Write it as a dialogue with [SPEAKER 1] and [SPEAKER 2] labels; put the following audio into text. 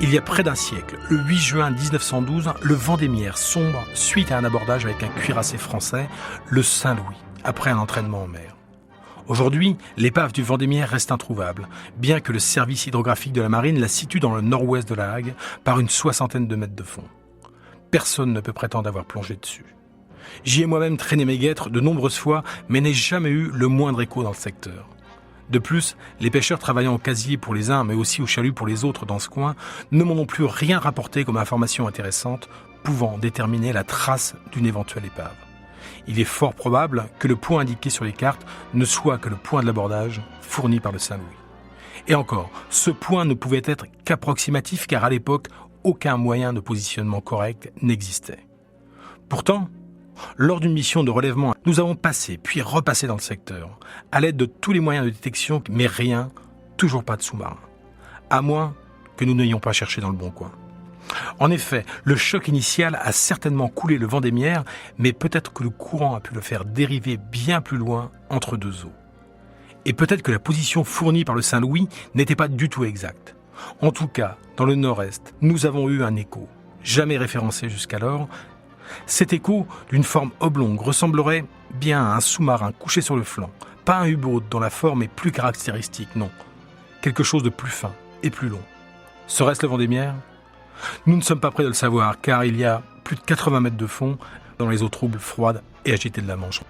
[SPEAKER 1] Il y a près d'un siècle, le 8 juin 1912, le Vendémiaire sombre suite à un abordage avec un cuirassé français, le Saint-Louis, après un entraînement en mer. Aujourd'hui, l'épave du Vendémiaire reste introuvable, bien que le service hydrographique de la marine la situe dans le nord-ouest de la Hague, par une 60aine de mètres de fond. Personne ne peut prétendre avoir plongé dessus. J'y ai moi-même traîné mes guêtres de nombreuses fois, mais n'ai jamais eu le moindre écho dans le secteur. De plus, les pêcheurs travaillant au casier pour les uns, mais aussi au chalut pour les autres dans ce coin, ne m'ont non plus rien rapporté comme information intéressante, pouvant déterminer la trace d'une éventuelle épave. Il est fort probable que le point indiqué sur les cartes ne soit que le point de l'abordage fourni par le Saint-Louis. Et encore, ce point ne pouvait être qu'approximatif car à l'époque, aucun moyen de positionnement correct n'existait. Pourtant, lors d'une mission de relèvement, nous avons passé puis repassé dans le secteur, à l'aide de tous les moyens de détection, mais rien, toujours pas de sous-marin. À moins que nous n'ayons pas cherché dans le bon coin. En effet, le choc initial a certainement coulé le Vendémiaire, mais peut-être que le courant a pu le faire dériver bien plus loin entre deux eaux. Et peut-être que la position fournie par le Saint-Louis n'était pas du tout exacte. En tout cas, dans le nord-est, nous avons eu un écho, jamais référencé jusqu'alors. Cet écho, d'une forme oblongue, ressemblerait bien à un sous-marin couché sur le flanc. Pas un U-boat dont la forme est plus caractéristique, non. Quelque chose de plus fin et plus long. Serait-ce le Vendémiaire ? Nous ne sommes pas près de le savoir, car il y a plus de 80 mètres de fond dans les eaux troubles, froides et agitées de la Manche.